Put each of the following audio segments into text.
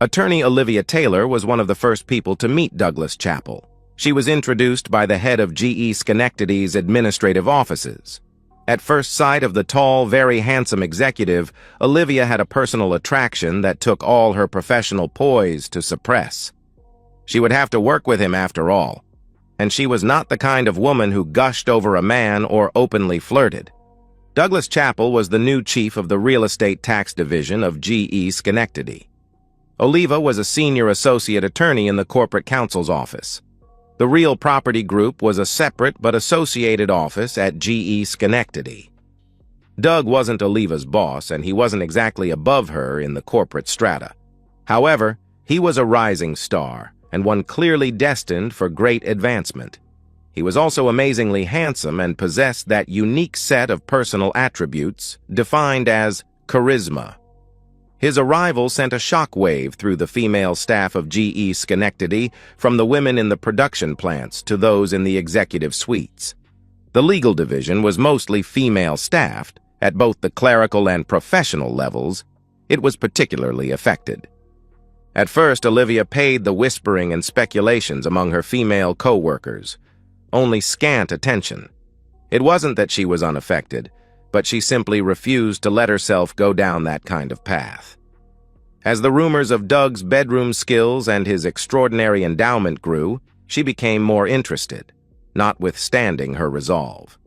Attorney Olivia Taylor was one of the first people to meet Douglas Chappell. She was introduced by the head of GE Schenectady's administrative offices. At first sight of the tall, very handsome executive, Olivia had a personal attraction that took all her professional poise to suppress. She would have to work with him after all, and she was not the kind of woman who gushed over a man or openly flirted. Douglas Chappell was the new chief of the real estate tax division of GE Schenectady. Olivia was a senior associate attorney in the corporate counsel's office. The real property group was a separate but associated office at GE Schenectady. Doug wasn't Olivia's boss, and he wasn't exactly above her in the corporate strata. However, he was a rising star, and one clearly destined for great advancement. He was also amazingly handsome and possessed that unique set of personal attributes defined as charisma. His arrival sent a shockwave through the female staff of GE Schenectady, from the women in the production plants to those in the executive suites. The legal division was mostly female-staffed. At both the clerical and professional levels, it was particularly affected. At first, Olivia paid the whispering and speculations among her female co-workers only scant attention. It wasn't that she was unaffected, but she simply refused to let herself go down that kind of path. As the rumors of Doug's bedroom skills and his extraordinary endowment grew, she became more interested, notwithstanding her resolve.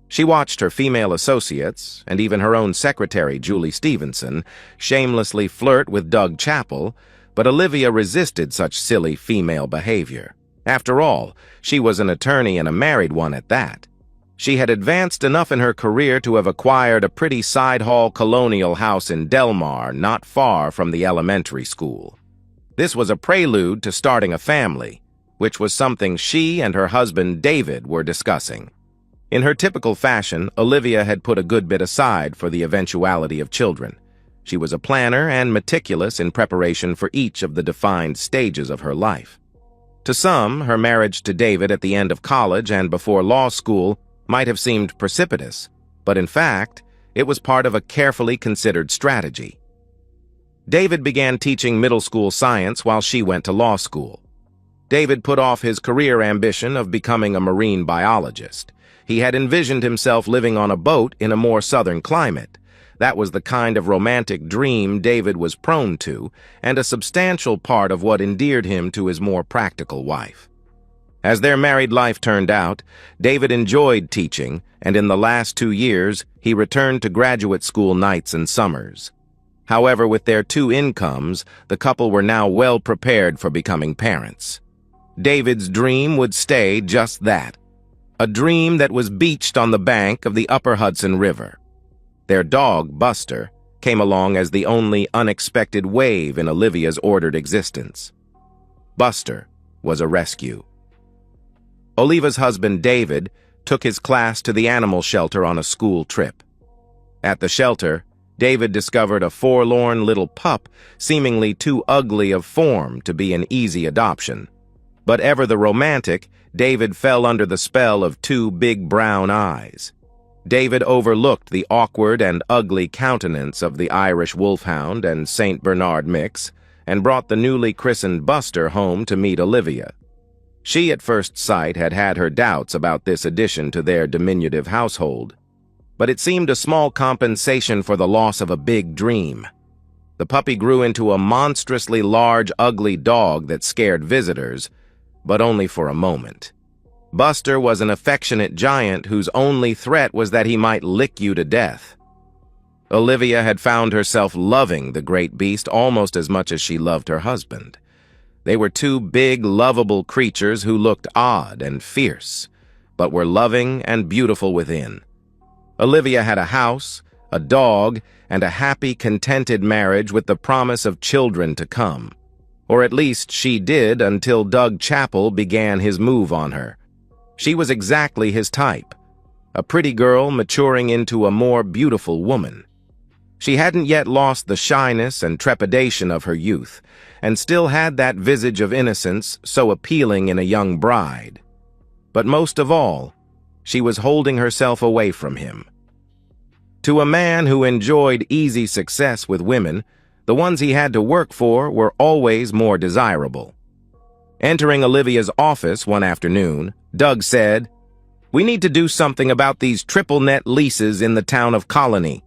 She watched her female associates, and even her own secretary, Julie Stevenson, shamelessly flirt with Doug Chappell, but Olivia resisted such silly female behavior. After all, she was an attorney and a married one at that. She had advanced enough in her career to have acquired a pretty side-hall colonial house in Delmar, not far from the elementary school. This was a prelude to starting a family, which was something she and her husband David were discussing. In her typical fashion, Olivia had put a good bit aside for the eventuality of children. She was a planner and meticulous in preparation for each of the defined stages of her life. To some, her marriage to David at the end of college and before law school might have seemed precipitous, but in fact, it was part of a carefully considered strategy. David began teaching middle school science while she went to law school. David put off his career ambition of becoming a marine biologist. He had envisioned himself living on a boat in a more southern climate. That was the kind of romantic dream David was prone to, and a substantial part of what endeared him to his more practical wife. As their married life turned out, David enjoyed teaching, and in the last 2 years, he returned to graduate school nights and summers. However, with their 2 incomes, the couple were now well prepared for becoming parents. David's dream would stay just that, a dream that was beached on the bank of the Upper Hudson River. Their dog, Buster, came along as the only unexpected wave in Olivia's ordered existence. Buster was a rescue. Olivia's husband, David, took his class to the animal shelter on a school trip. At the shelter, David discovered a forlorn little pup, seemingly too ugly of form to be an easy adoption. But ever the romantic, David fell under the spell of 2 big brown eyes. David overlooked the awkward and ugly countenance of the Irish Wolfhound and St. Bernard mix and brought the newly christened Buster home to meet Olivia. She at first sight had had her doubts about this addition to their diminutive household, but it seemed a small compensation for the loss of a big dream. The puppy grew into a monstrously large, ugly dog that scared visitors, but only for a moment. Buster was an affectionate giant whose only threat was that he might lick you to death. Olivia had found herself loving the great beast almost as much as she loved her husband. They were 2 big, lovable creatures who looked odd and fierce, but were loving and beautiful within. Olivia had a house, a dog, and a happy, contented marriage with the promise of children to come. Or at least she did until Doug Chappell began his move on her. She was exactly his type, a pretty girl maturing into a more beautiful woman. She hadn't yet lost the shyness and trepidation of her youth, and still had that visage of innocence so appealing in a young bride. But most of all, she was holding herself away from him. To a man who enjoyed easy success with women, The ones he had to work for were always more desirable. Entering Olivia's office one afternoon, Doug said, "We need to do something about these triple-net leases in the town of Colony."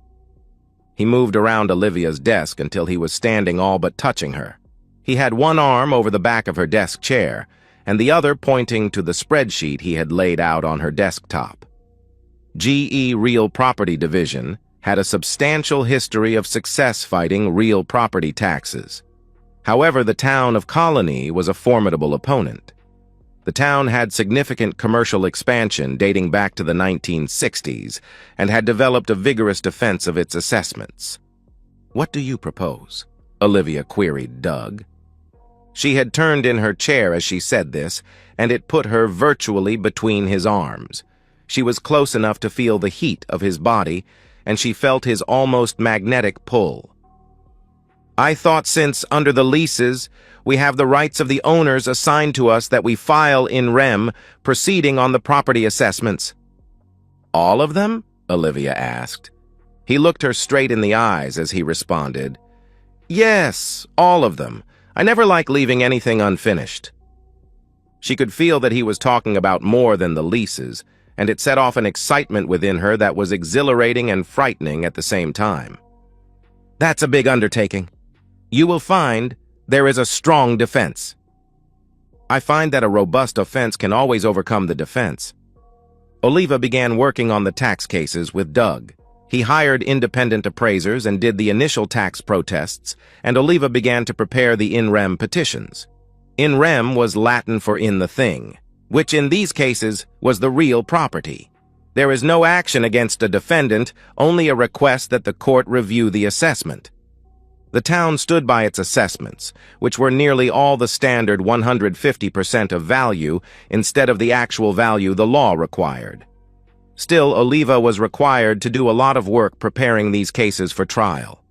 He moved around Olivia's desk until he was standing all but touching her. He had one arm over the back of her desk chair, and the other pointing to the spreadsheet he had laid out on her desktop. GE Real Property Division had a substantial history of success fighting real property taxes. However, the town of Colony was a formidable opponent. The town had significant commercial expansion dating back to the 1960s and had developed a vigorous defense of its assessments. "What do you propose?" Olivia queried Doug. She had turned in her chair as she said this, and it put her virtually between his arms. She was close enough to feel the heat of his body, and she felt his almost magnetic pull. "I thought since, under the leases, we have the rights of the owners assigned to us that we file in rem, proceeding on the property assessments." "All of them?" Olivia asked. He looked her straight in the eyes as he responded, "Yes, all of them. I never like leaving anything unfinished." She could feel that he was talking about more than the leases, and it set off an excitement within her that was exhilarating and frightening at the same time. "That's a big undertaking. You will find there is a strong defense." "I find that a robust offense can always overcome the defense." Oliva began working on the tax cases with Doug. He hired independent appraisers and did the initial tax protests, and Oliva began to prepare the in rem petitions. In rem was Latin for "in the thing," which in these cases was the real property. There is no action against a defendant, only a request that the court review the assessment. The town stood by its assessments, which were nearly all the standard 150% of value instead of the actual value the law required. Still, Oliva was required to do a lot of work preparing these cases for trial.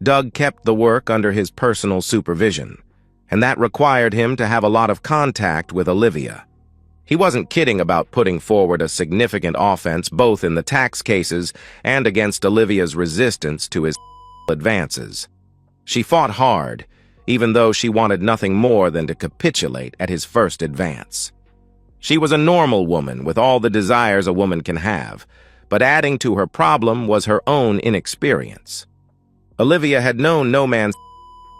Doug kept the work under his personal supervision, and that required him to have a lot of contact with Olivia. He wasn't kidding about putting forward a significant offense both in the tax cases and against Olivia's resistance to his advances. She fought hard, even though she wanted nothing more than to capitulate at his first advance. She was a normal woman with all the desires a woman can have, but adding to her problem was her own inexperience. Olivia had known no man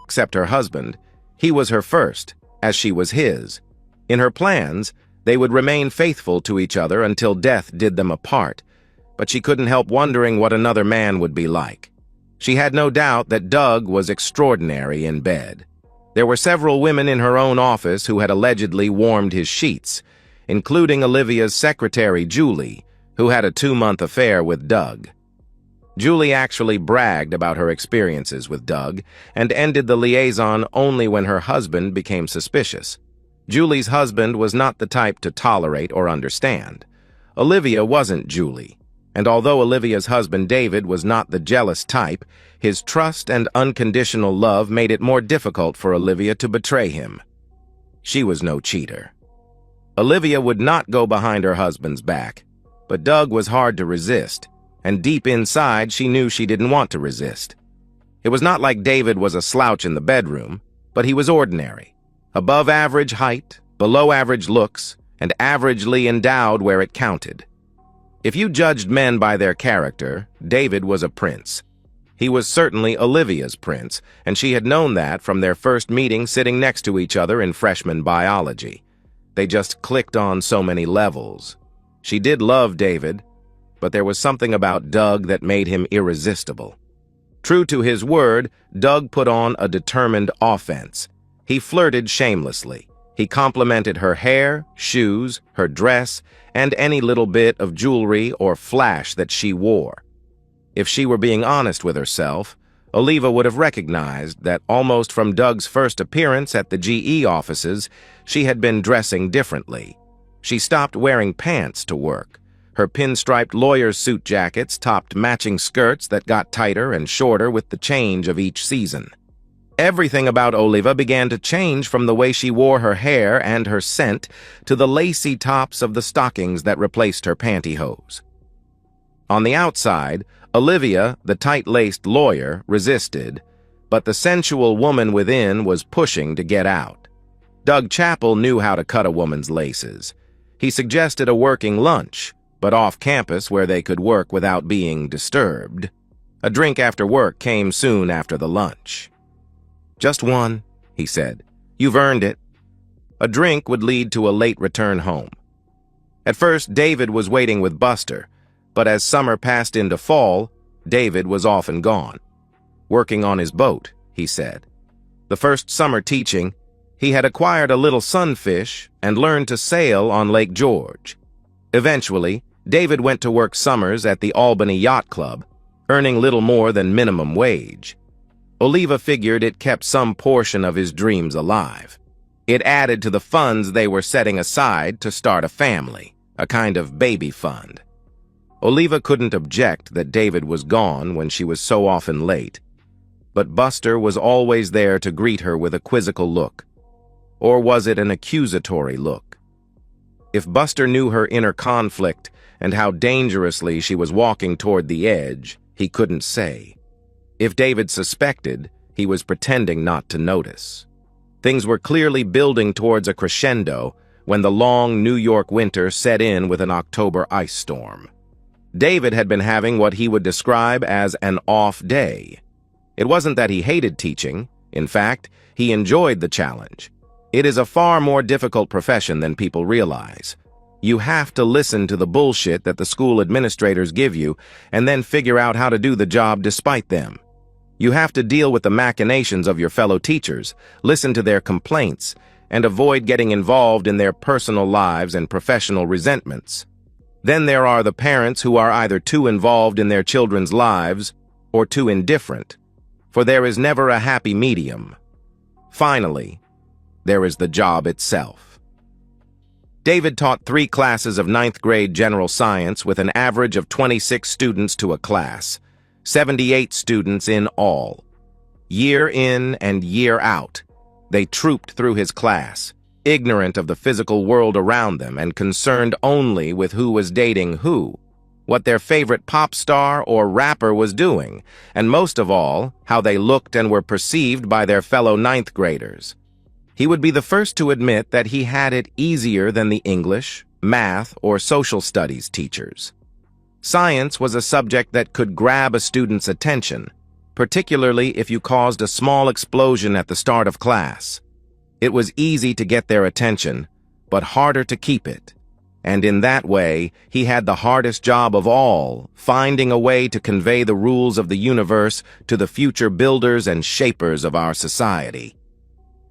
except her husband. He was her first, as she was his. In her plans, they would remain faithful to each other until death did them apart, but she couldn't help wondering what another man would be like. She had no doubt that Doug was extraordinary in bed. There were several women in her own office who had allegedly warmed his sheets, including Olivia's secretary, Julie, who had a 2-month affair with Doug. Julie actually bragged about her experiences with Doug and ended the liaison only when her husband became suspicious. Julie's husband was not the type to tolerate or understand. Olivia wasn't Julie. And although Olivia's husband David was not the jealous type, his trust and unconditional love made it more difficult for Olivia to betray him. She was no cheater. Olivia would not go behind her husband's back, but Doug was hard to resist, and deep inside she knew she didn't want to resist. It was not like David was a slouch in the bedroom, but he was ordinary. Above average height, below average looks, and averagely endowed where it counted. If you judged men by their character, David was a prince. He was certainly Olivia's prince, and she had known that from their first meeting sitting next to each other in freshman biology. They just clicked on so many levels. She did love David, but there was something about Doug that made him irresistible. True to his word, Doug put on a determined offense. He flirted shamelessly. He complimented her hair, shoes, her dress, and any little bit of jewelry or flash that she wore. If she were being honest with herself, Oliva would have recognized that almost from Doug's first appearance at the GE offices, she had been dressing differently. She stopped wearing pants to work. Her pinstriped lawyer's suit jackets topped matching skirts that got tighter and shorter with the change of each season. Everything about Oliva began to change, from the way she wore her hair and her scent to the lacy tops of the stockings that replaced her pantyhose. On the outside, Olivia, the tight-laced lawyer, resisted, but the sensual woman within was pushing to get out. Doug Chappell knew how to cut a woman's laces. He suggested a working lunch, but off campus where they could work without being disturbed. A drink after work came soon after the lunch. "Just one," he said. "You've earned it." A drink would lead to a late return home. At first, David was waiting with Buster, but as summer passed into fall, David was often gone. "Working on his boat," he said. The first summer teaching, he had acquired a little sunfish and learned to sail on Lake George. Eventually, David went to work summers at the Albany Yacht Club, earning little more than minimum wage. Oliva figured it kept some portion of his dreams alive. It added to the funds they were setting aside to start a family, a kind of baby fund. Oliva couldn't object that David was gone when she was so often late, but Buster was always there to greet her with a quizzical look. Or was it an accusatory look? If Buster knew her inner conflict and how dangerously she was walking toward the edge, he couldn't say. If David suspected, he was pretending not to notice. Things were clearly building towards a crescendo when the long New York winter set in with an October ice storm. David had been having what he would describe as an off day. It wasn't that he hated teaching. In fact, he enjoyed the challenge. It is a far more difficult profession than people realize. You have to listen to the bullshit that the school administrators give you and then figure out how to do the job despite them. You have to deal with the machinations of your fellow teachers, listen to their complaints, and avoid getting involved in their personal lives and professional resentments. Then there are the parents who are either too involved in their children's lives or too indifferent, for there is never a happy medium. Finally, there is the job itself. David taught 3 classes of 9th grade general science with an average of 26 students to a class, 78 students in all. Year in and year out, they trooped through his class, ignorant of the physical world around them and concerned only with who was dating who, what their favorite pop star or rapper was doing, and most of all, how they looked and were perceived by their fellow 9th graders. He would be the first to admit that he had it easier than the English, math, or social studies teachers. Science was a subject that could grab a student's attention, particularly if you caused a small explosion at the start of class. It was easy to get their attention, but harder to keep it. And in that way, he had the hardest job of all, finding a way to convey the rules of the universe to the future builders and shapers of our society.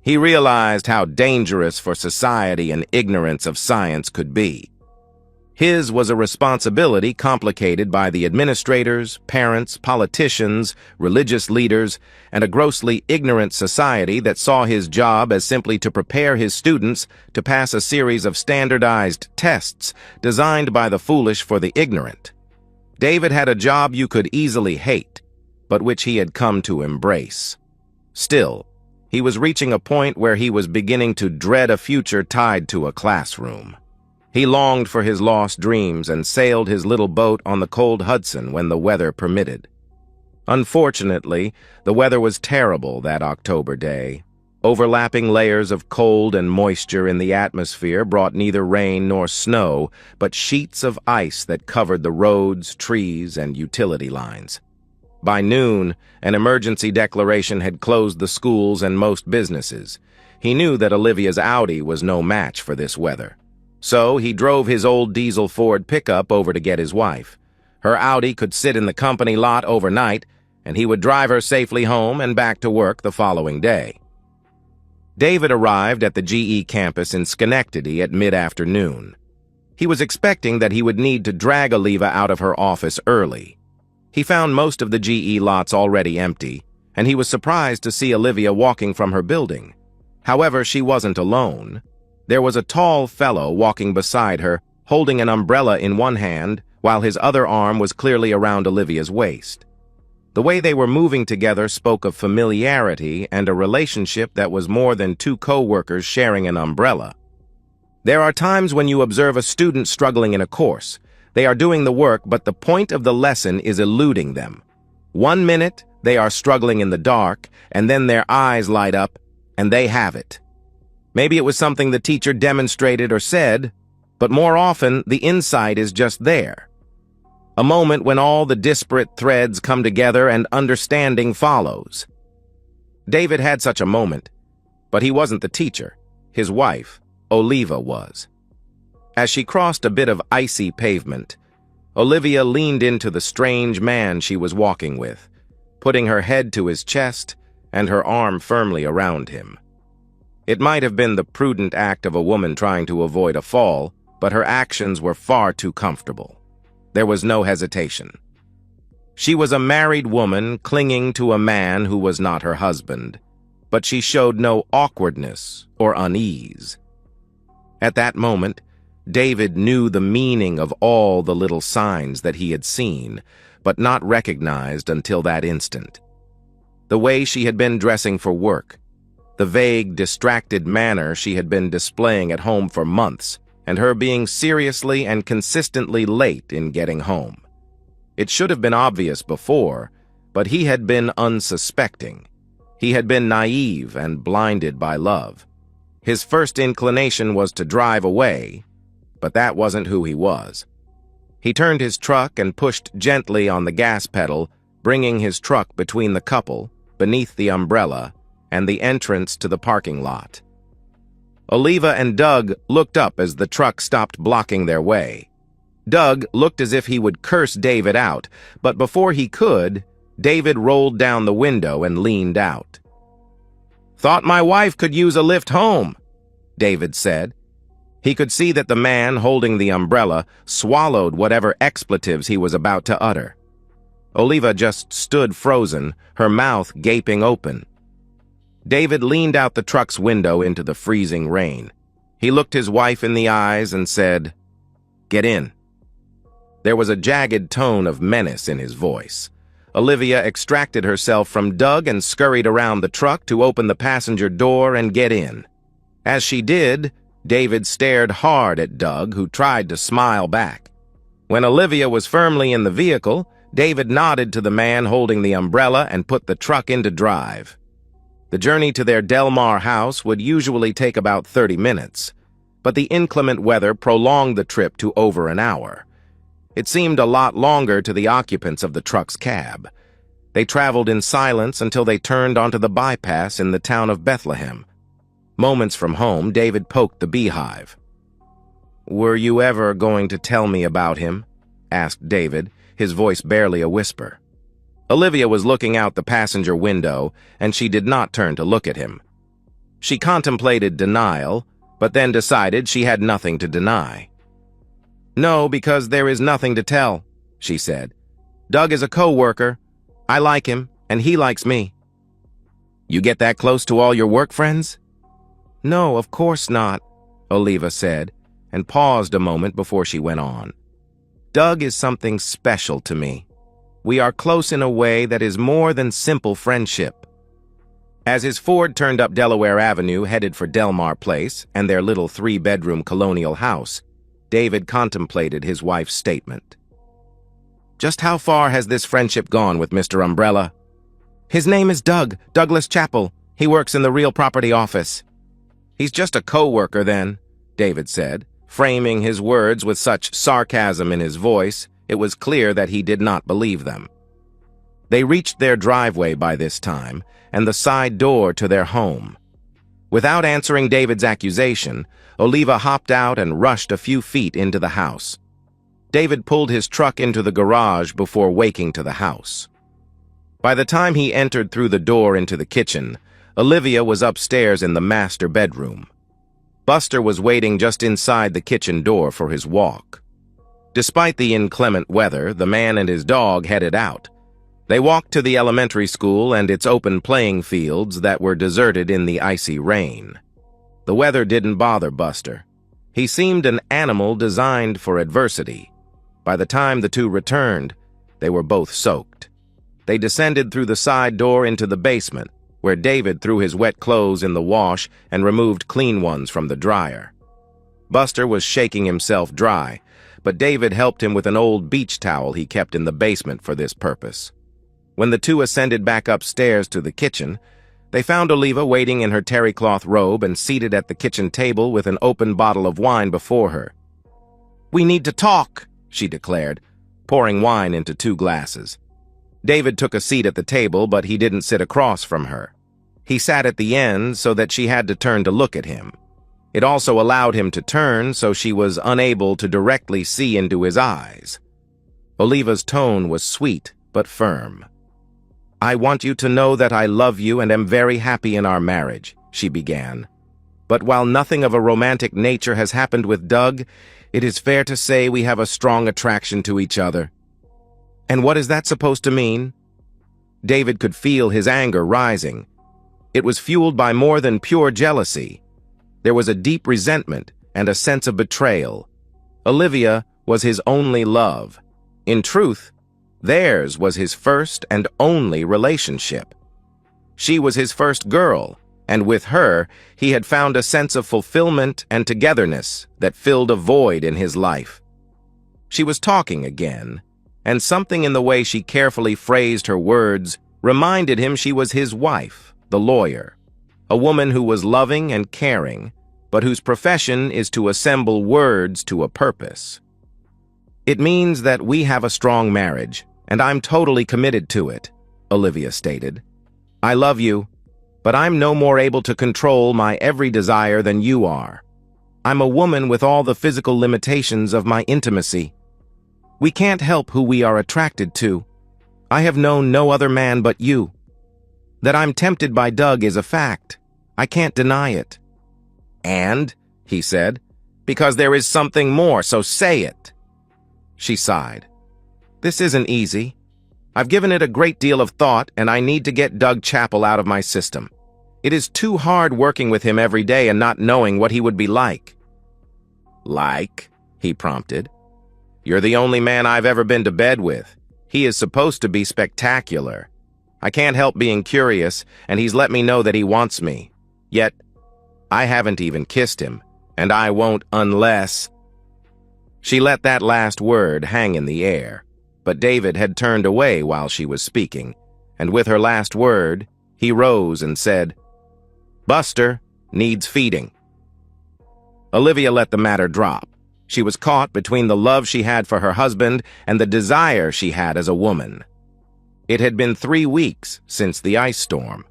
He realized how dangerous for society an ignorance of science could be. His was a responsibility complicated by the administrators, parents, politicians, religious leaders, and a grossly ignorant society that saw his job as simply to prepare his students to pass a series of standardized tests designed by the foolish for the ignorant. David had a job you could easily hate, but which he had come to embrace. Still, he was reaching a point where he was beginning to dread a future tied to a classroom. He longed for his lost dreams and sailed his little boat on the cold Hudson when the weather permitted. Unfortunately, the weather was terrible that October day. Overlapping layers of cold and moisture in the atmosphere brought neither rain nor snow, but sheets of ice that covered the roads, trees, and utility lines. By noon, an emergency declaration had closed the schools and most businesses. He knew that Olivia's Audi was no match for this weather. So he drove his old diesel Ford pickup over to get his wife. Her Audi could sit in the company lot overnight, and he would drive her safely home and back to work the following day. David arrived at the GE campus in Schenectady at mid-afternoon. He was expecting that he would need to drag Oliva out of her office early. He found most of the GE lots already empty, and he was surprised to see Olivia walking from her building. However, she wasn't alone. There was a tall fellow walking beside her, holding an umbrella in one hand, while his other arm was clearly around Olivia's waist. The way they were moving together spoke of familiarity and a relationship that was more than 2 co-workers sharing an umbrella. There are times when you observe a student struggling in a course. They are doing the work, but the point of the lesson is eluding them. 1 minute, They are struggling in the dark, and then their eyes light up, and they have it. Maybe it was something the teacher demonstrated or said, but more often, the insight is just there. A moment when all the disparate threads come together and understanding follows. David had such a moment, but he wasn't the teacher. His wife, Oliva, was. As she crossed a bit of icy pavement, Olivia leaned into the strange man she was walking with, putting her head to his chest and her arm firmly around him. It might have been the prudent act of a woman trying to avoid a fall, but her actions were far too comfortable. There was no hesitation. She was a married woman clinging to a man who was not her husband, but she showed no awkwardness or unease. At that moment, David knew the meaning of all the little signs that he had seen, but not recognized until that instant. The way she had been dressing for work, the vague, distracted manner she had been displaying at home for months, and her being seriously and consistently late in getting home. It should have been obvious before, but he had been unsuspecting. He had been naive and blinded by love. His first inclination was to drive away, but that wasn't who he was. He turned his truck and pushed gently on the gas pedal, bringing his truck between the couple, beneath the umbrella, and the entrance to the parking lot. Oliva and Doug looked up as the truck stopped blocking their way. Doug looked as if he would curse David out, but before he could, David rolled down the window and leaned out. "Thought my wife could use a lift home," David said. He could see that the man holding the umbrella swallowed whatever expletives he was about to utter. Oliva just stood frozen, her mouth gaping open. David leaned out the truck's window into the freezing rain. He looked his wife in the eyes and said, "Get in." There was a jagged tone of menace in his voice. Olivia extracted herself from Doug and scurried around the truck to open the passenger door and get in. As she did, David stared hard at Doug, who tried to smile back. When Olivia was firmly in the vehicle, David nodded to the man holding the umbrella and put the truck into drive. The journey to their Del Mar house would usually take about 30 minutes, but the inclement weather prolonged the trip to over an hour. It seemed a lot longer to the occupants of the truck's cab. They traveled in silence until they turned onto the bypass in the town of Bethlehem. Moments from home, David poked the beehive. "Were you ever going to tell me about him?" asked David, his voice barely a whisper. Olivia was looking out the passenger window, and she did not turn to look at him. She contemplated denial, but then decided she had nothing to deny. "No, because there is nothing to tell," she said. "Doug is a co-worker. I like him, and he likes me." "You get that close to all your work friends?" "No, of course not," Oliva said, and paused a moment before she went on. "Doug is something special to me. We are close in a way that is more than simple friendship." As his Ford turned up Delaware Avenue headed for Del Mar Place and their little 3-bedroom colonial house, David contemplated his wife's statement. "Just how far has this friendship gone with Mr. Umbrella?" "His name is Doug, Douglas Chappell. He works in the real property office." "He's just a co-worker then," David said, framing his words with such sarcasm in his voice, it was clear that he did not believe them. They reached their driveway by this time, and the side door to their home. Without answering David's accusation, Oliva hopped out and rushed a few feet into the house. David pulled his truck into the garage before waking to the house. By the time he entered through the door into the kitchen, Olivia was upstairs in the master bedroom. Buster was waiting just inside the kitchen door for his walk. Despite the inclement weather, the man and his dog headed out. They walked to the elementary school and its open playing fields that were deserted in the icy rain. The weather didn't bother Buster. He seemed an animal designed for adversity. By the time the two returned, they were both soaked. They descended through the side door into the basement, where David threw his wet clothes in the wash and removed clean ones from the dryer. Buster was shaking himself dry, but David helped him with an old beach towel he kept in the basement for this purpose. When the two ascended back upstairs to the kitchen, they found Oliva waiting in her terry-cloth robe and seated at the kitchen table with an open bottle of wine before her. "We need to talk," she declared, pouring wine into 2 glasses. David took a seat at the table, but he didn't sit across from her. He sat at the end so that she had to turn to look at him. It also allowed him to turn so she was unable to directly see into his eyes. Oliva's tone was sweet but firm. "I want you to know that I love you and am very happy in our marriage," she began. "But while nothing of a romantic nature has happened with Doug, it is fair to say we have a strong attraction to each other." "And what is that supposed to mean?" David could feel his anger rising. It was fueled by more than pure jealousy. There was a deep resentment and a sense of betrayal. Olivia was his only love. In truth, theirs was his first and only relationship. She was his first girl, and with her, he had found a sense of fulfillment and togetherness that filled a void in his life. She was talking again, and something in the way she carefully phrased her words reminded him she was his wife, the lawyer, a woman who was loving and caring, but whose profession is to assemble words to a purpose. "It means that we have a strong marriage, and I'm totally committed to it," Olivia stated. "I love you, but I'm no more able to control my every desire than you are. I'm a woman with all the physical limitations of my intimacy. We can't help who we are attracted to. I have known no other man but you. That I'm tempted by Doug is a fact. I can't deny it." "And," he said, "because there is something more, so say it." She sighed. "This isn't easy. I've given it a great deal of thought, and I need to get Doug Chappell out of my system. It is too hard working with him every day and not knowing what he would be like." "Like?" he prompted. "You're the only man I've ever been to bed with. He is supposed to be spectacular. I can't help being curious, and he's let me know that he wants me. Yet, I haven't even kissed him, and I won't unless—" She let that last word hang in the air, but David had turned away while she was speaking, and with her last word, he rose and said, "Buster needs feeding." Olivia let the matter drop. She was caught between the love she had for her husband and the desire she had as a woman. It had been 3 weeks since the ice storm.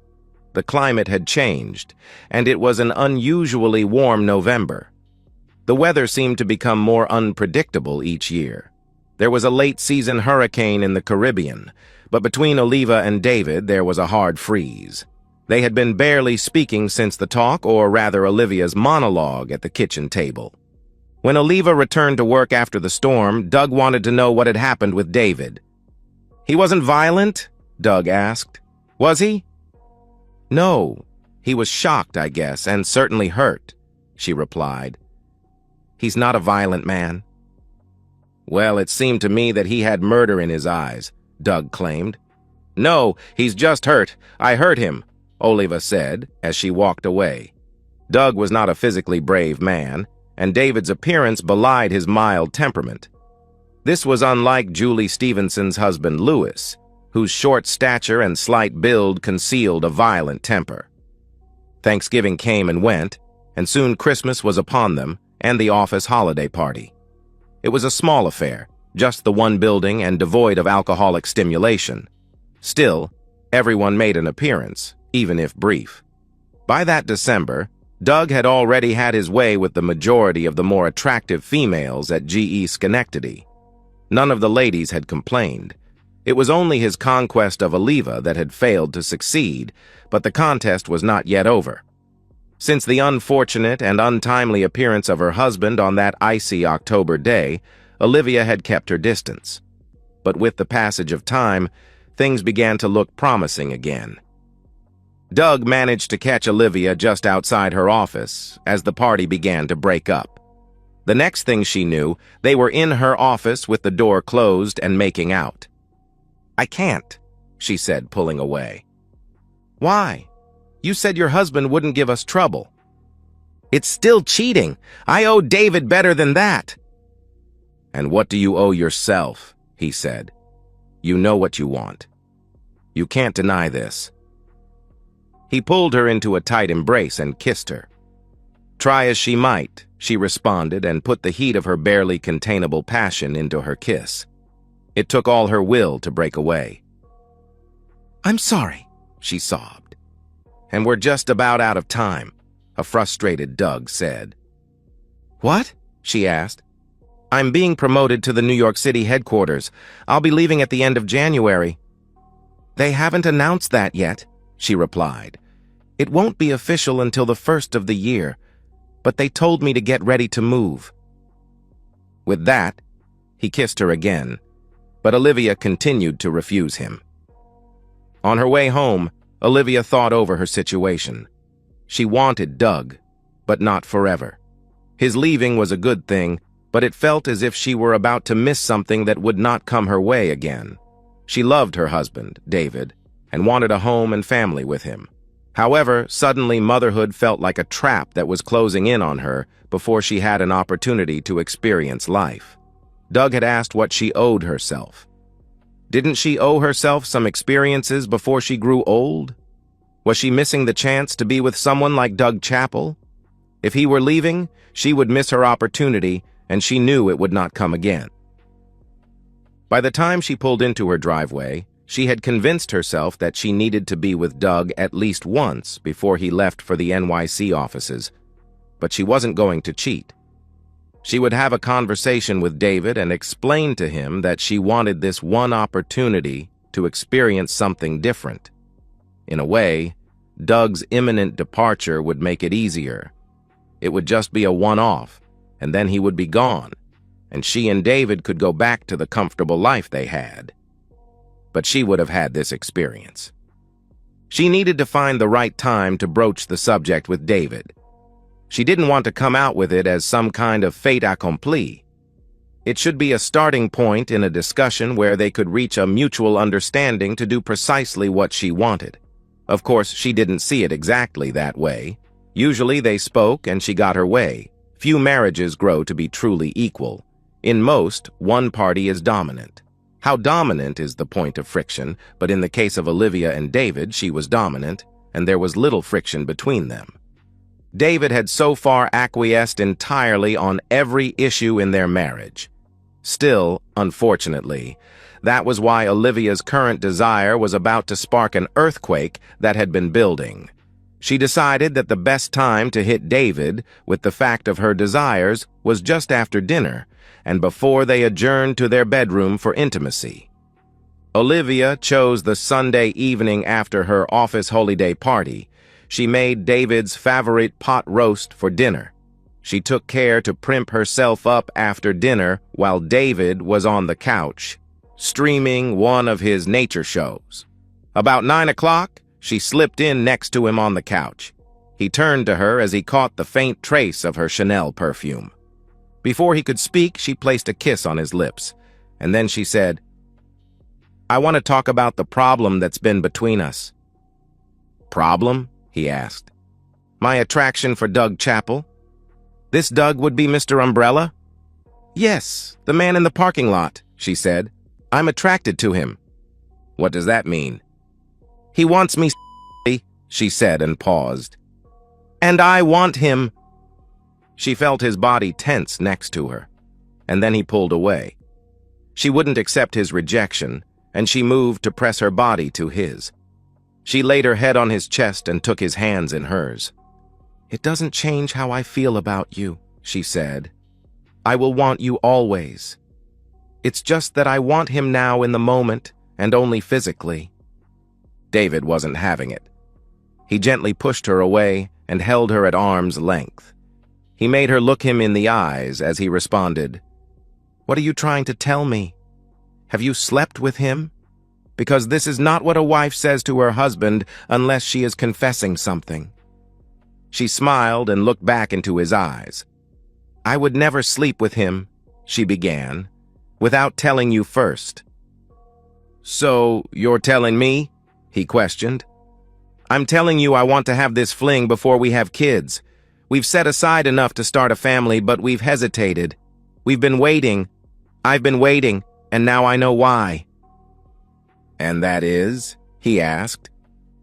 The climate had changed, and it was an unusually warm November. The weather seemed to become more unpredictable each year. There was a late-season hurricane in the Caribbean, but between Oliva and David there was a hard freeze. They had been barely speaking since the talk, or rather Olivia's monologue at the kitchen table. When Oliva returned to work after the storm, Doug wanted to know what had happened with David. "He wasn't violent?" Doug asked. "Was he?" "No. He was shocked, I guess, and certainly hurt," she replied. "He's not a violent man." "Well, it seemed to me that he had murder in his eyes," Doug claimed. "No, he's just hurt. I hurt him," Oliva said as she walked away. Doug was not a physically brave man, and David's appearance belied his mild temperament. This was unlike Julie Stevenson's husband, Louis, whose short stature and slight build concealed a violent temper. Thanksgiving came and went, and soon Christmas was upon them, and the office holiday party. It was a small affair, just the one building and devoid of alcoholic stimulation. Still, everyone made an appearance, even if brief. By that December, Doug had already had his way with the majority of the more attractive females at GE Schenectady. None of the ladies had complained. It was only his conquest of Oliva that had failed to succeed, but the contest was not yet over. Since the unfortunate and untimely appearance of her husband on that icy October day, Olivia had kept her distance. But with the passage of time, things began to look promising again. Doug managed to catch Olivia just outside her office as the party began to break up. The next thing she knew, they were in her office with the door closed and making out. "I can't," she said, pulling away. "Why? You said your husband wouldn't give us trouble." "It's still cheating. I owe David better than that." "And what do you owe yourself?" he said. "You know what you want." You can't deny this." He pulled her into a tight embrace and kissed her. Try as she might, she responded and put the heat of her barely containable passion into her kiss. It took all her will to break away. "I'm sorry," she sobbed. "And we're just about out of time," a frustrated Doug said. "What?" she asked. "I'm being promoted to the New York City headquarters. I'll be leaving at the end of January." "They haven't announced that yet," she replied. "It won't be official until the first of the year, but they told me to get ready to move." With that, he kissed her again, but Olivia continued to refuse him. On her way home, Olivia thought over her situation. She wanted Doug, but not forever. His leaving was a good thing, but it felt as if she were about to miss something that would not come her way again. She loved her husband, David, and wanted a home and family with him. However, suddenly motherhood felt like a trap that was closing in on her before she had an opportunity to experience life. Doug had asked what she owed herself. Didn't she owe herself some experiences before she grew old? Was she missing the chance to be with someone like Doug Chappell? If he were leaving, she would miss her opportunity, and she knew it would not come again. By the time she pulled into her driveway, she had convinced herself that she needed to be with Doug at least once before he left for the NYC offices, but she wasn't going to cheat. She would have a conversation with David and explain to him that she wanted this one opportunity to experience something different. In a way, Doug's imminent departure would make it easier. It would just be a one-off, and then he would be gone, and she and David could go back to the comfortable life they had. But she would have had this experience. She needed to find the right time to broach the subject with David. She didn't want to come out with it as some kind of fait accompli. It should be a starting point in a discussion where they could reach a mutual understanding to do precisely what she wanted. Of course, she didn't see it exactly that way. Usually they spoke and she got her way. Few marriages grow to be truly equal. In most, one party is dominant. How dominant is the point of friction, but in the case of Olivia and David, she was dominant, and there was little friction between them. David had so far acquiesced entirely on every issue in their marriage. Still, unfortunately, that was why Olivia's current desire was about to spark an earthquake that had been building. She decided that the best time to hit David with the fact of her desires was just after dinner, and before they adjourned to their bedroom for intimacy. Olivia chose the Sunday evening after her office holiday party. She made David's favorite pot roast for dinner. She took care to primp herself up after dinner while David was on the couch, streaming one of his nature shows. About 9 o'clock, she slipped in next to him on the couch. He turned to her as he caught the faint trace of her Chanel perfume. Before he could speak, she placed a kiss on his lips, and then she said, "I want to talk about the problem that's been between us." "Problem?" he asked. "My attraction for Doug Chappell." "This Doug would be Mr. Umbrella?" "Yes, the man in the parking lot," she said. "I'm attracted to him." "What does that mean?" "He wants me," she said and paused. "And I want him." She felt his body tense next to her, and then he pulled away. She wouldn't accept his rejection, and she moved to press her body to his. She laid her head on his chest and took his hands in hers. "It doesn't change how I feel about you," she said. "I will want you always. It's just that I want him now in the moment, and only physically." David wasn't having it. He gently pushed her away and held her at arm's length. He made her look him in the eyes as he responded, "What are you trying to tell me? Have you slept with him? Because this is not what a wife says to her husband unless she is confessing something." She smiled and looked back into his eyes. "I would never sleep with him," she began, "without telling you first." "So, you're telling me?" he questioned. "I'm telling you I want to have this fling before we have kids. We've set aside enough to start a family, but we've hesitated. We've been waiting. I've been waiting, and now I know why." "And that is?" he asked.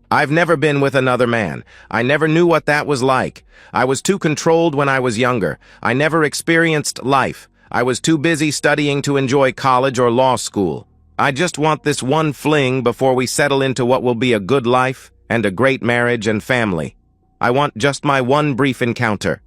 "I've never been with another man. I never knew what that was like. I was too controlled when I was younger. I never experienced life. I was too busy studying to enjoy college or law school. I just want this one fling before we settle into what will be a good life and a great marriage and family. I want just my one brief encounter."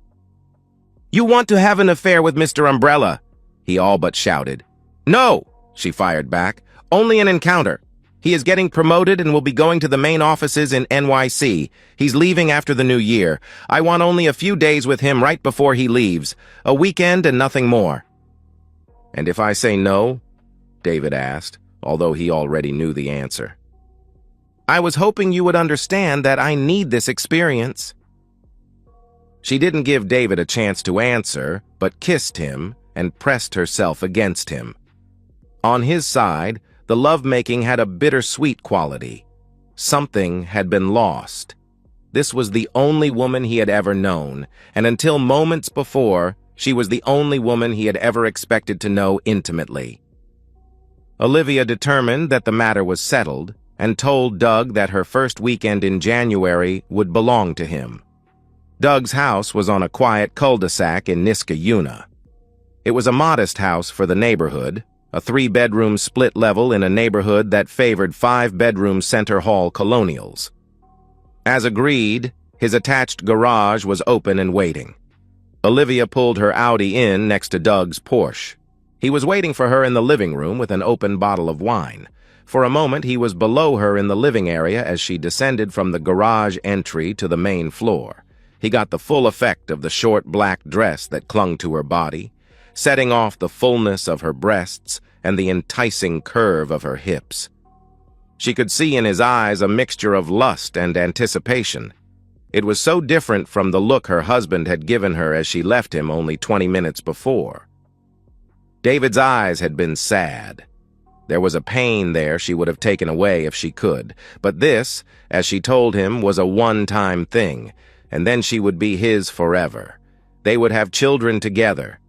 "You want to have an affair with Mr. Umbrella?" he all but shouted. "No," she fired back. "Only an encounter. He is getting promoted and will be going to the main offices in NYC. He's leaving after the new year. I want only a few days with him right before he leaves. A weekend and nothing more." "And if I say no?" David asked, although he already knew the answer. "I was hoping you would understand that I need this experience." She didn't give David a chance to answer, but kissed him and pressed herself against him. On his side, the lovemaking had a bittersweet quality. Something had been lost. This was the only woman he had ever known, and until moments before, she was the only woman he had ever expected to know intimately. Olivia determined that the matter was settled and told Doug that her first weekend in January would belong to him. Doug's house was on a quiet cul-de-sac in Niskayuna. It was a modest house for the neighborhood, a 3-bedroom split level in a neighborhood that favored 5-bedroom center hall colonials. As agreed, his attached garage was open and waiting. Olivia pulled her Audi in next to Doug's Porsche. He was waiting for her in the living room with an open bottle of wine. For a moment, he was below her in the living area as she descended from the garage entry to the main floor. He got the full effect of the short black dress that clung to her body, setting off the fullness of her breasts and the enticing curve of her hips. She could see in his eyes a mixture of lust and anticipation. It was so different from the look her husband had given her as she left him only 20 minutes before. David's eyes had been sad. There was a pain there she would have taken away if she could, but this, as she told him, was a one-time thing, and then she would be his forever. They would have children together.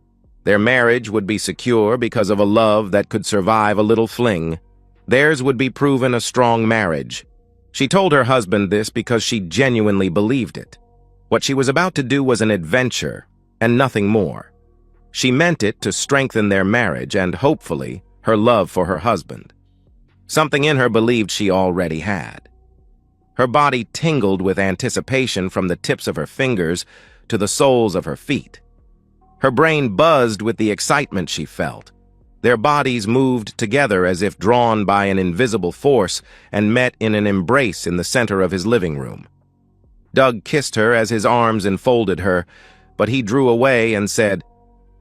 Their marriage would be secure because of a love that could survive a little fling. Theirs would be proven a strong marriage. She told her husband this because she genuinely believed it. What she was about to do was an adventure, and nothing more. She meant it to strengthen their marriage and, hopefully, her love for her husband. Something in her believed she already had. Her body tingled with anticipation from the tips of her fingers to the soles of her feet. Her brain buzzed with the excitement she felt. Their bodies moved together as if drawn by an invisible force and met in an embrace in the center of his living room. Doug kissed her as his arms enfolded her, but he drew away and said,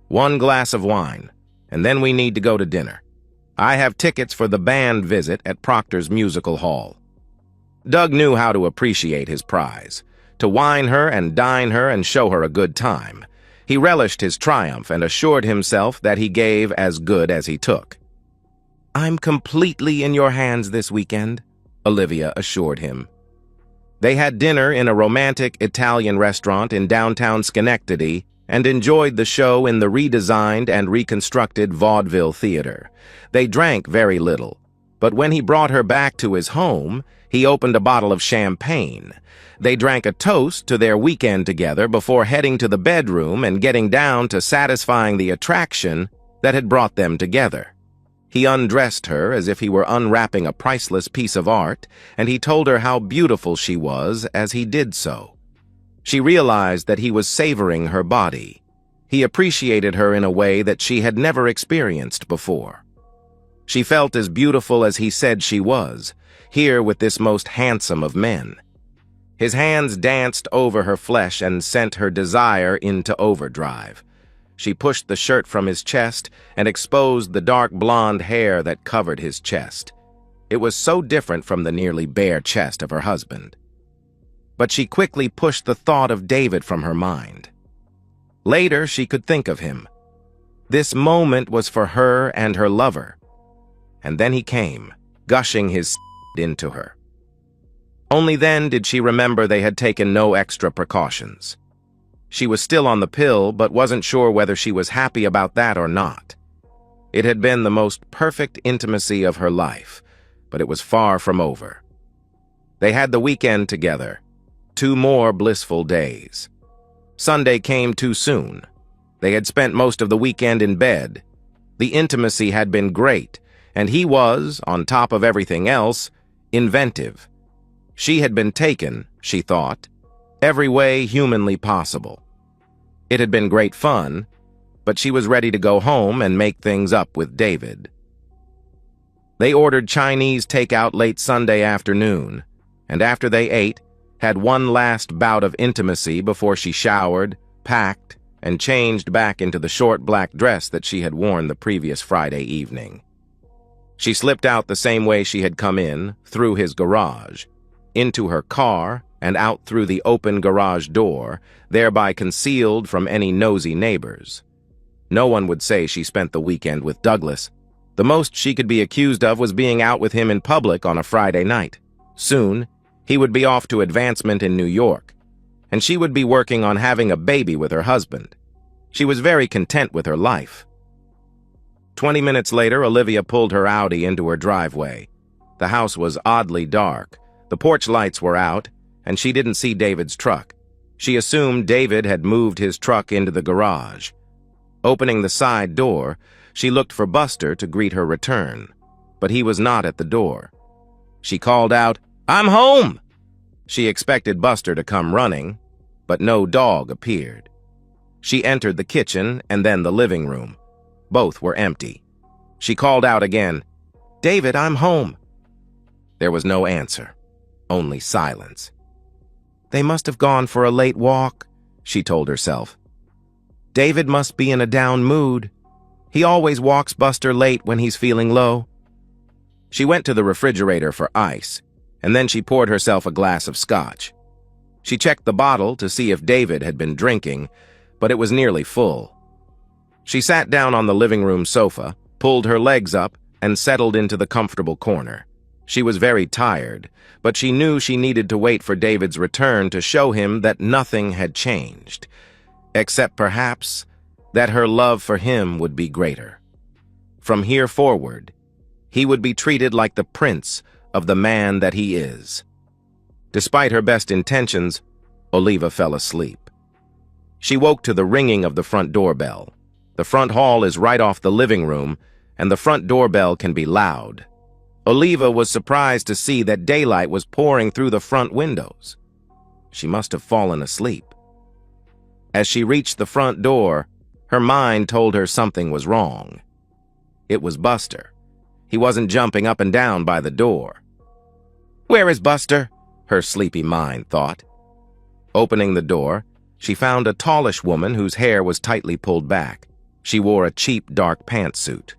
"One glass of wine, and then we need to go to dinner. I have tickets for the band visit at Proctor's Musical Hall." Doug knew how to appreciate his prize, to wine her and dine her and show her a good time. He relished his triumph and assured himself that he gave as good as he took. "I'm completely in your hands this weekend," Olivia assured him. They had dinner in a romantic Italian restaurant in downtown Schenectady and enjoyed the show in the redesigned and reconstructed vaudeville theater. They drank very little, but when he brought her back to his home, he opened a bottle of champagne. They drank a toast to their weekend together before heading to the bedroom and getting down to satisfying the attraction that had brought them together. He undressed her as if he were unwrapping a priceless piece of art, and he told her how beautiful she was as he did so. She realized that he was savoring her body. He appreciated her in a way that she had never experienced before. She felt as beautiful as he said she was, here with this most handsome of men. His hands danced over her flesh and sent her desire into overdrive. She pushed the shirt from his chest and exposed the dark blonde hair that covered his chest. It was so different from the nearly bare chest of her husband. But she quickly pushed the thought of David from her mind. Later, she could think of him. This moment was for her and her lover. And then he came, gushing his into her. Only then did she remember they had taken no extra precautions. She was still on the pill, but wasn't sure whether she was happy about that or not. It had been the most perfect intimacy of her life, but it was far from over. They had the weekend together. 2 more blissful days. Sunday came too soon. They had spent most of the weekend in bed. The intimacy had been great, and he was, on top of everything else, inventive. She had been taken, she thought, every way humanly possible. It had been great fun, but she was ready to go home and make things up with David. They ordered Chinese takeout late Sunday afternoon, and after they ate, had one last bout of intimacy before she showered, packed, and changed back into the short black dress that she had worn the previous Friday evening. She slipped out the same way she had come in, through his garage, into her car, and out through the open garage door, thereby concealed from any nosy neighbors. No one would say she spent the weekend with Douglas. The most she could be accused of was being out with him in public on a Friday night. Soon, he would be off to advancement in New York, and she would be working on having a baby with her husband. She was very content with her life. 20 minutes later, Olivia pulled her Audi into her driveway. The house was oddly dark. The porch lights were out, and she didn't see David's truck. She assumed David had moved his truck into the garage. Opening the side door, she looked for Buster to greet her return, but he was not at the door. She called out, "I'm home!" She expected Buster to come running, but no dog appeared. She entered the kitchen and then the living room. Both were empty. She called out again, "David, I'm home." There was no answer, only silence. They must have gone for a late walk, she told herself. David must be in a down mood. He always walks Buster late when he's feeling low. She went to the refrigerator for ice, and then she poured herself a glass of scotch. She checked the bottle to see if David had been drinking, but it was nearly full. She sat down on the living room sofa, pulled her legs up, and settled into the comfortable corner. She was very tired, but she knew she needed to wait for David's return to show him that nothing had changed, except perhaps that her love for him would be greater. From here forward, he would be treated like the prince of the man that he is. Despite her best intentions, Oliva fell asleep. She woke to the ringing of the front doorbell. The front hall is right off the living room, and the front doorbell can be loud. Oliva was surprised to see that daylight was pouring through the front windows. She must have fallen asleep. As she reached the front door, her mind told her something was wrong. It was Buster. He wasn't jumping up and down by the door. "Where is Buster?" her sleepy mind thought. Opening the door, she found a tallish woman whose hair was tightly pulled back. She wore a cheap dark pantsuit.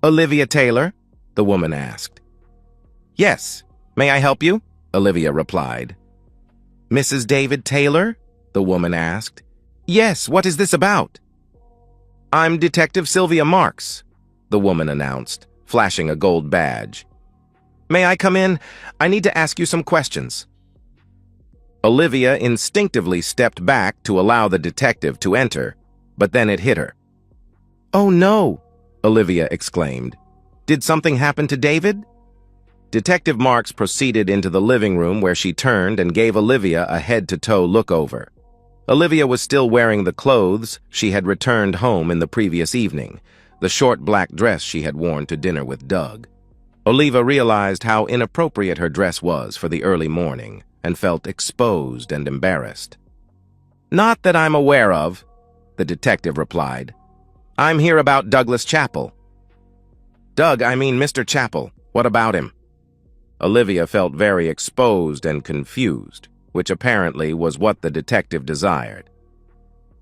"Olivia Taylor?" the woman asked. "Yes. May I help you?" Olivia replied. "Mrs. David Taylor?" the woman asked. "Yes, what is this about?" "I'm Detective Sylvia Marks," the woman announced, flashing a gold badge. "May I come in? I need to ask you some questions." Olivia instinctively stepped back to allow the detective to enter, but then it hit her. "Oh no!" Olivia exclaimed. "Did something happen to David?" Detective Marks proceeded into the living room where she turned and gave Olivia a head-to-toe look-over. Olivia was still wearing the clothes she had returned home in the previous evening, the short black dress she had worn to dinner with Doug. Olivia realized how inappropriate her dress was for the early morning and felt exposed and embarrassed. "Not that I'm aware of," the detective replied. "I'm here about Douglas Chappell." "Doug, I mean Mr. Chappell. What about him?" Olivia felt very exposed and confused, which apparently was what the detective desired.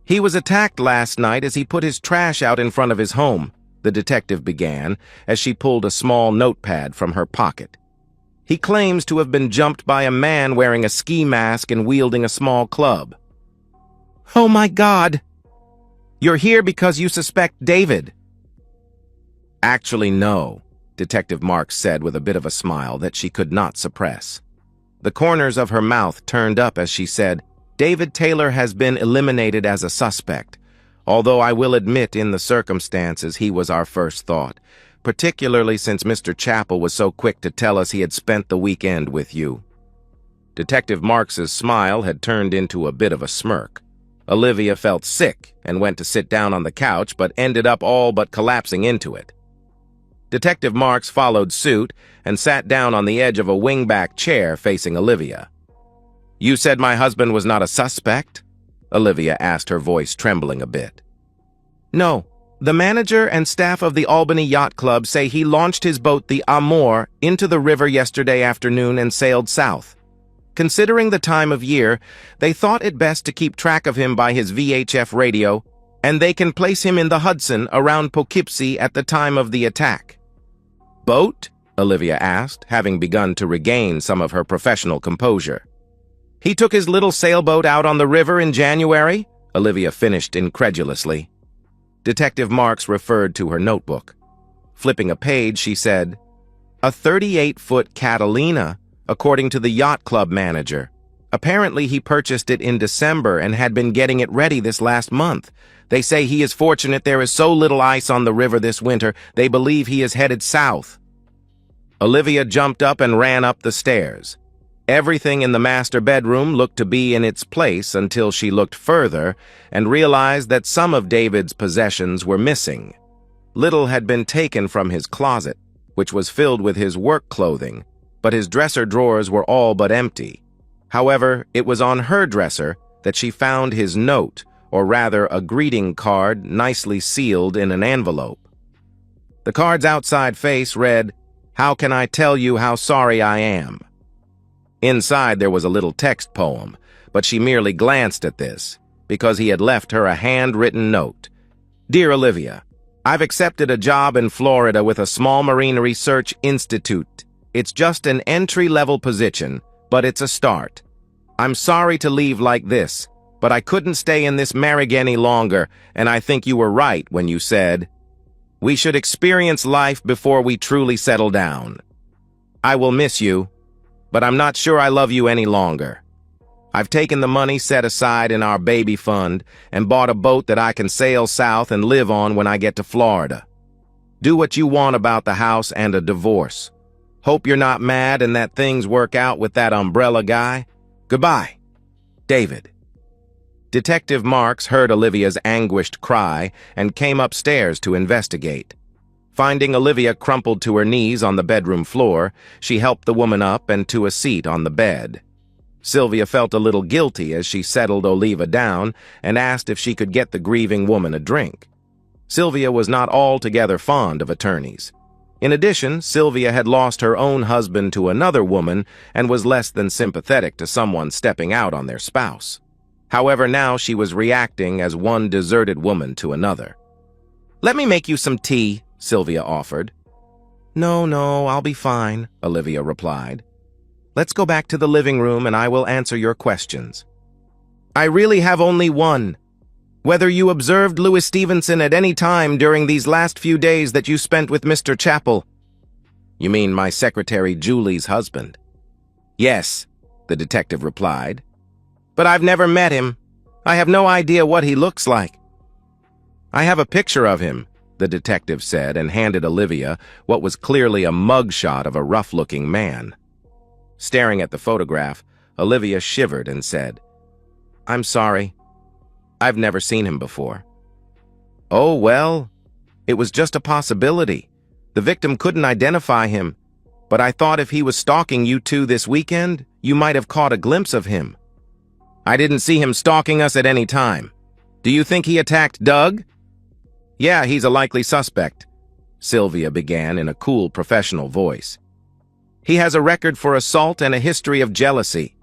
"He was attacked last night as he put his trash out in front of his home," the detective began as she pulled a small notepad from her pocket. "He claims to have been jumped by a man wearing a ski mask and wielding a small club." "Oh my God! You're here because you suspect David." "Actually, no," Detective Marks said with a bit of a smile that she could not suppress. The corners of her mouth turned up as she said, "David Taylor has been eliminated as a suspect, although I will admit in the circumstances he was our first thought, particularly since Mr. Chappell was so quick to tell us he had spent the weekend with you." Detective Marks's smile had turned into a bit of a smirk. Olivia felt sick and went to sit down on the couch, but ended up all but collapsing into it. Detective Marks followed suit and sat down on the edge of a wingback chair facing Olivia. "You said my husband was not a suspect?" Olivia asked, her voice trembling a bit. "No. The manager and staff of the Albany Yacht Club say he launched his boat, the Amour, into the river yesterday afternoon and sailed south. Considering the time of year, they thought it best to keep track of him by his VHF radio, and they can place him in the Hudson around Poughkeepsie at the time of the attack." "Boat?" Olivia asked, having begun to regain some of her professional composure. "He took his little sailboat out on the river in January?" Olivia finished incredulously. Detective Marks referred to her notebook. Flipping a page, she said, "A 38-foot Catalina, according to the yacht club manager. Apparently he purchased it in December and had been getting it ready this last month. They say he is fortunate there is so little ice on the river this winter, they believe he is headed south." Olivia jumped up and ran up the stairs. Everything in the master bedroom looked to be in its place until she looked further and realized that some of David's possessions were missing. Little had been taken from his closet, which was filled with his work clothing, but his dresser drawers were all but empty. However, it was on her dresser that she found his note, or rather a greeting card nicely sealed in an envelope. The card's outside face read, "How can I tell you how sorry I am?" Inside there was a little text poem, but she merely glanced at this, because he had left her a handwritten note. "Dear Olivia, I've accepted a job in Florida with a small marine research institute. It's just an entry-level position, but it's a start. I'm sorry to leave like this, but I couldn't stay in this marriage any longer, and I think you were right when you said, we should experience life before we truly settle down. I will miss you, but I'm not sure I love you any longer. I've taken the money set aside in our baby fund and bought a boat that I can sail south and live on when I get to Florida. Do what you want about the house and a divorce. Hope you're not mad and that things work out with that umbrella guy. Goodbye, David." Detective Marks heard Olivia's anguished cry and came upstairs to investigate. Finding Olivia crumpled to her knees on the bedroom floor, she helped the woman up and to a seat on the bed. Sylvia felt a little guilty as she settled Olivia down and asked if she could get the grieving woman a drink. Sylvia was not altogether fond of attorneys. In addition, Sylvia had lost her own husband to another woman and was less than sympathetic to someone stepping out on their spouse. However, now she was reacting as one deserted woman to another. "Let me make you some tea," Sylvia offered. No, I'll be fine," Olivia replied. "Let's go back to the living room and I will answer your questions." "I really have only one. Whether you observed Louis Stevenson at any time during these last few days that you spent with Mr. Chappell." "You mean my secretary Julie's husband?" "Yes," the detective replied. "But I've never met him. I have no idea what he looks like." "I have a picture of him," the detective said and handed Olivia what was clearly a mugshot of a rough-looking man. Staring at the photograph, Olivia shivered and said, "I'm sorry. I've never seen him before." "Oh, well, it was just a possibility. The victim couldn't identify him, but I thought if he was stalking you two this weekend, you might have caught a glimpse of him." "I didn't see him stalking us at any time. Do you think he attacked Doug?" "Yeah, he's a likely suspect," Sylvia began in a cool professional voice. "He has a record for assault and a history of jealousy.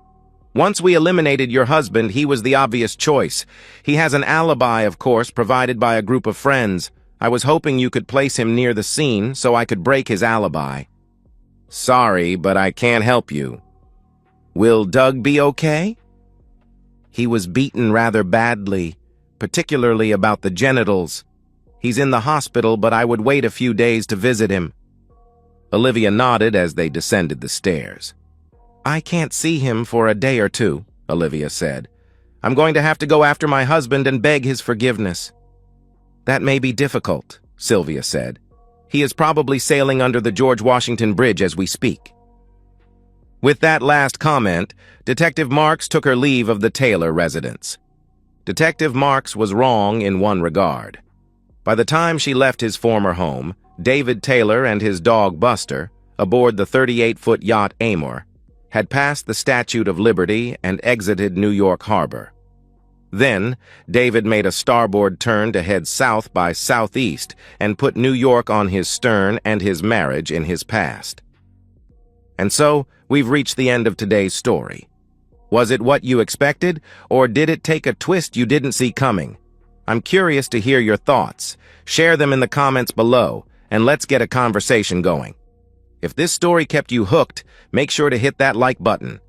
Once we eliminated your husband, he was the obvious choice. He has an alibi, of course, provided by a group of friends. I was hoping you could place him near the scene so I could break his alibi." "Sorry, but I can't help you." "Will Doug be okay?" "He was beaten rather badly, particularly about the genitals. He's in the hospital, but I would wait a few days to visit him." Olivia nodded as they descended the stairs. "I can't see him for a day or two," Olivia said. "I'm going to have to go after my husband and beg his forgiveness." "That may be difficult," Sylvia said. "He is probably sailing under the George Washington Bridge as we speak." With that last comment, Detective Marks took her leave of the Taylor residence. Detective Marks was wrong in one regard. By the time she left his former home, David Taylor and his dog Buster, aboard the 38-foot yacht Amor, had passed the Statue of Liberty and exited New York Harbor. Then, David made a starboard turn to head south by southeast and put New York on his stern and his marriage in his past. And so, we've reached the end of today's story. Was it what you expected, or did it take a twist you didn't see coming? I'm curious to hear your thoughts. Share them in the comments below, and let's get a conversation going. If this story kept you hooked, make sure to hit that like button.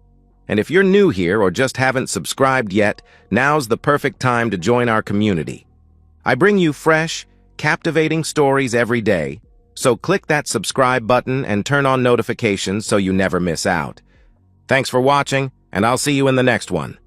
And if you're new here or just haven't subscribed yet, now's the perfect time to join our community. I bring you fresh, captivating stories every day, so click that subscribe button and turn on notifications so you never miss out. Thanks for watching, and I'll see you in the next one.